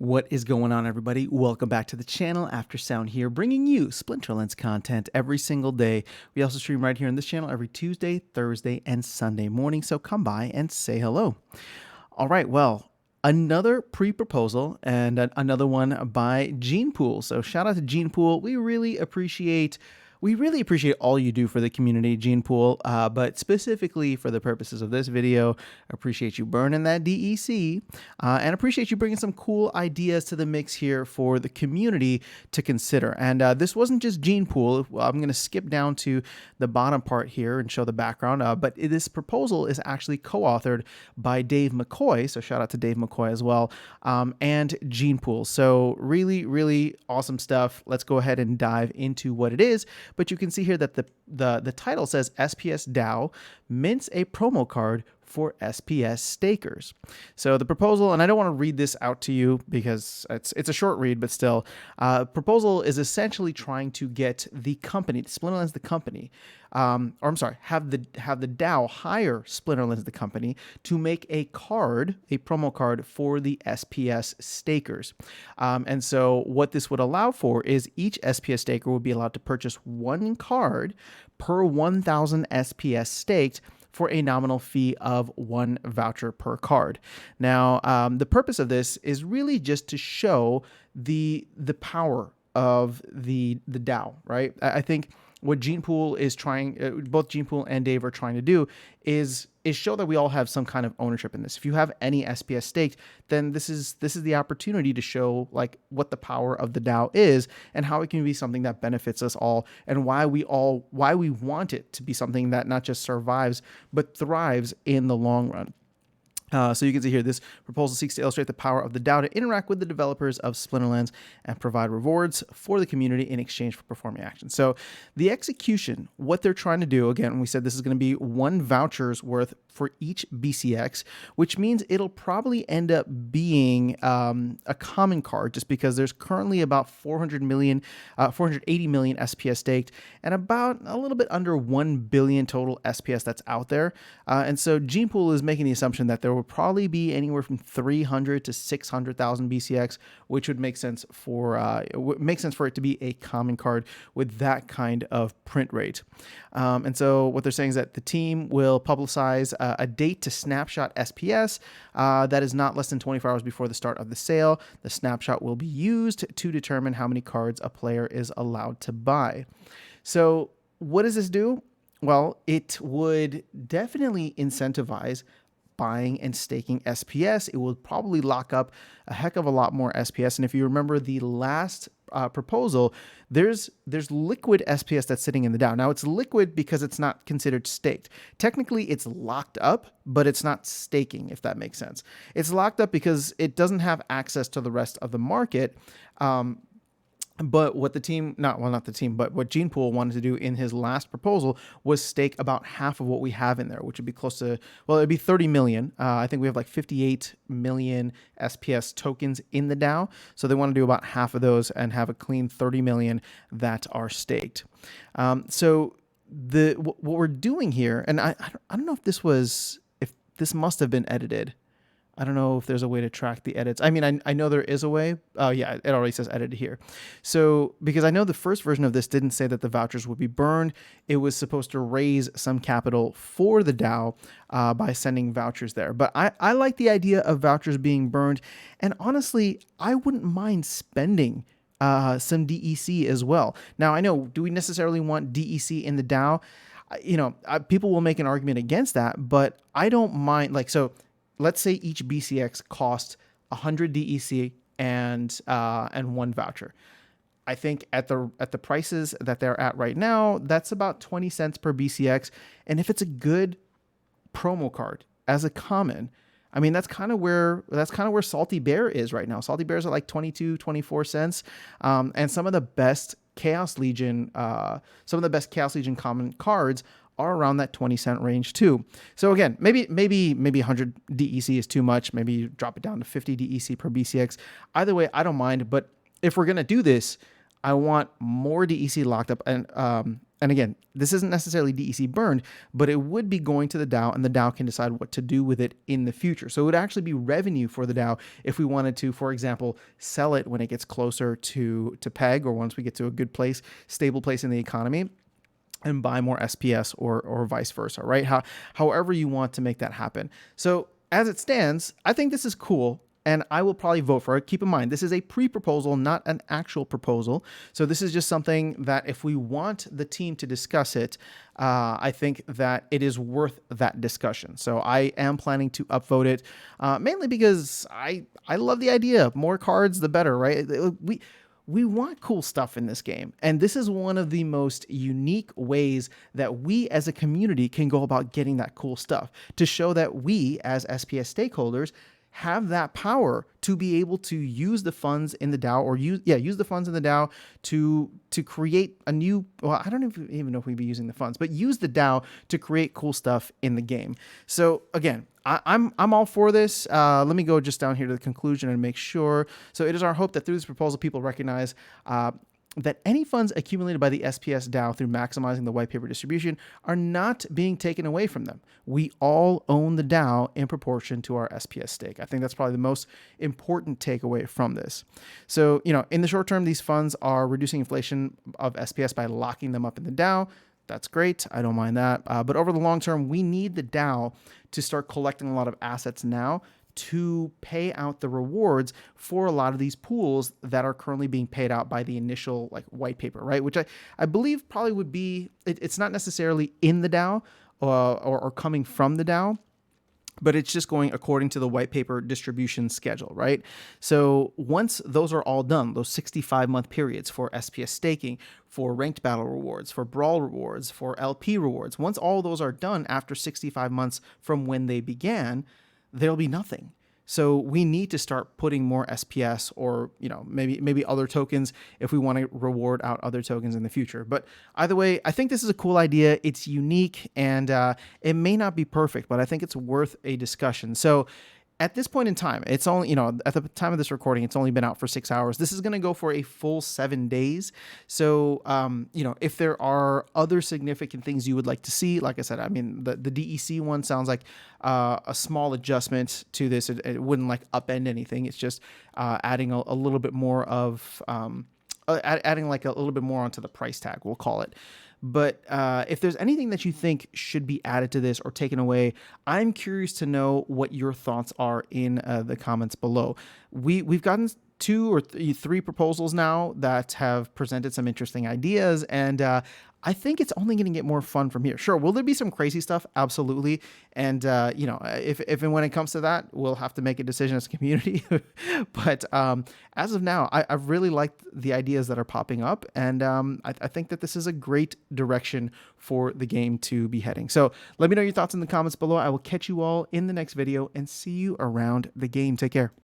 What is going on, everybody? Welcome back to the channel. After Sound here, bringing you Splinterlands content every single day. We also stream right here on this channel every Tuesday, Thursday, and Sunday morning, so come by and say hello. All right, well, another pre-proposal and another one by Genepool. So shout out to Genepool. We really appreciate all you do for the community, Genepool, but specifically for the purposes of this video, appreciate you burning that DEC, and appreciate you bringing some cool ideas to the mix here for the community to consider. And this wasn't just Genepool. I'm going to skip down to the bottom part here and show the background, but this proposal is actually co-authored by Dave McCoy, so shout out to Dave McCoy as well, and Genepool. So really, really awesome stuff. Let's go ahead and dive into what it is. But you can see here that the title says SPS DAO mints a promo card for SPS stakers. So the proposal, and I don't want to read this out to you because it's a short read, but still, proposal is essentially trying to get the company, Splinterlands the company, or I'm sorry, have the DAO hire Splinterlands the company to make a card, a promo card for the SPS stakers. And so what this would allow for is each SPS staker would be allowed to purchase one card per 1,000 SPS staked for a nominal fee of 1 voucher per card. Now, the purpose of this is really just to show the power of the DAO, right? I think what Genepool is trying, both Genepool and Dave are trying to do is show that we all have some kind of ownership in this. If you have any SPS staked, then this is the opportunity to show like what the power of the DAO is and how it can be something that benefits us all, and why we want it to be something that not just survives but thrives in the long run. So you can see here, this proposal seeks to illustrate the power of the DAO to interact with the developers of Splinterlands and provide rewards for the community in exchange for performing actions. So the execution, what they're trying to do, again, we said this is going to be 1 voucher's worth for each BCX, which means it'll probably end up being a common card, just because there's currently about 480 million SPS staked and about a little bit under 1 billion total SPS that's out there. And so Genepool is making the assumption that there will probably be anywhere from 300 to 600,000 BCX, which would make sense for it to be a common card with that kind of print rate. And so what they're saying is that the team will publicize a date to snapshot SPS that is not less than 24 hours before the start of the sale. The snapshot will be used to determine how many cards a player is allowed to buy. So what does this do? Well, it would definitely incentivize buying and staking SPS. It will probably lock up a heck of a lot more SPS. And if you remember the last proposal, there's liquid SPS that's sitting in the DAO. Now it's liquid because it's not considered staked. Technically it's locked up, but it's not staking, if that makes sense. It's locked up because it doesn't have access to the rest of the market. But what the team, not the team, but what Genepool wanted to do in his last proposal was stake about half of what we have in there, which would be close to, well, it'd be 30 million. I think we have like 58 million SPS tokens in the DAO. So they want to do about half of those and have a clean 30 million that are staked. So what we're doing here, and I don't know if this must have been edited. I don't know if there's a way to track the edits. I mean, I know there is a way. Yeah, it already says edited here. So, because I know the first version of this didn't say that the vouchers would be burned. It was supposed to raise some capital for the DAO by sending vouchers there. But I like the idea of vouchers being burned. And honestly, I wouldn't mind spending some DEC as well. Now, I know, do we necessarily want DEC in the DAO? You know, people will make an argument against that, but I don't mind. Like, so let's say each BCX costs 100 DEC and 1 voucher. I think at the prices that they're at right now, that's about 20 cents per BCX. And if it's a good promo card as a common, I mean, that's kind of where Salty Bear is right now. Salty Bear's at like 22, 24 cents. And some of the best Chaos Legion common cards are around that 20-cent range too. So again, maybe 100 DEC is too much. Maybe you drop it down to 50 DEC per BCX. Either way, I don't mind. But if we're gonna do this, I want more DEC locked up and and again, this isn't necessarily DEC burned, but it would be going to the DAO, and the DAO can decide what to do with it in the future. So it would actually be revenue for the DAO if we wanted to, for example, sell it when it gets closer to peg, or once we get to a good place, stable place in the economy, and buy more SPS, or vice versa, right? However you want to make that happen. So as it stands, I think this is cool, and I will probably vote for it. Keep in mind, this is a pre-proposal, not an actual proposal. So this is just something that if we want the team to discuss it, I think that it is worth that discussion. So I am planning to upvote it, mainly because I love the idea. More cards, the better, right? We want cool stuff in this game. And this is one of the most unique ways that we as a community can go about getting that cool stuff, to show that we as SPS stakeholders have that power to be able to use the funds in the DAO, or use the funds in the DAO to create a new, well, I don't even know if we'd be using the funds, but use the DAO to create cool stuff in the game. So again, I'm all for this. Let me go just down here to the conclusion and make sure. So it is our hope that through this proposal, people recognize that any funds accumulated by the SPS DAO through maximizing the white paper distribution are not being taken away from them. We all own the DAO in proportion to our SPS stake. I think that's probably the most important takeaway from this. So, in the short term, these funds are reducing inflation of SPS by locking them up in the DAO. That's great. I don't mind that. But over the long term, we need the DAO to start collecting a lot of assets now to pay out the rewards for a lot of these pools that are currently being paid out by the initial white paper, right? Which I believe probably would be, it's not necessarily in the DAO or coming from the DAO, but it's just going according to the white paper distribution schedule, right? So once those are all done, those 65-month periods for SPS staking, for ranked battle rewards, for brawl rewards, for LP rewards, once all those are done after 65 months from when they began, there'll be nothing. So we need to start putting more SPS, or maybe other tokens if we want to reward out other tokens in the future. But either way, I think this is a cool idea. It's unique, and it may not be perfect, but I think it's worth a discussion. So at this point in time, it's only, at the time of this recording, it's only been out for 6 hours. This is going to go for a full 7 days. So, if there are other significant things you would like to see, like I said, I mean, the DEC one sounds like a small adjustment to this. It wouldn't upend anything. It's just adding a little bit more of, adding a little bit more onto the price tag, we'll call it. But if there's anything that you think should be added to this or taken away, I'm curious to know what your thoughts are in the comments below. We've gotten 2 or 3 proposals now that have presented some interesting ideas, and I think it's only going to get more fun from here. Sure, will there be some crazy stuff? Absolutely. And, if and when it comes to that, we'll have to make a decision as a community. But as of now, I've really liked the ideas that are popping up. And I think that this is a great direction for the game to be heading. So let me know your thoughts in the comments below. I will catch you all in the next video and see you around the game. Take care.